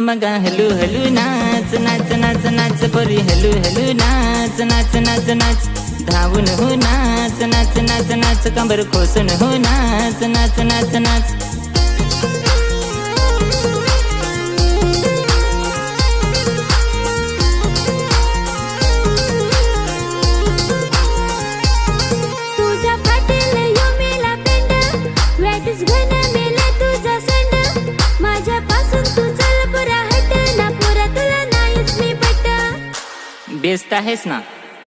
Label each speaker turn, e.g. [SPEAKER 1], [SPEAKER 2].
[SPEAKER 1] मग हलू हलू नाच नाच नाच नाच पोरी हलू हलू नाच नाच नाच नाच धावून हो नाच नाच नाच नाच कंबर खोसून हो नाच नाच नाच नाच
[SPEAKER 2] तुझा फाटेल यो मेला पेंड वॅटच घन मेला तुझा संड माझ्यापासून तू चल पुरा हट ना पुरा तुला नाहीच मी पट
[SPEAKER 1] बेस्ट आहेस ना.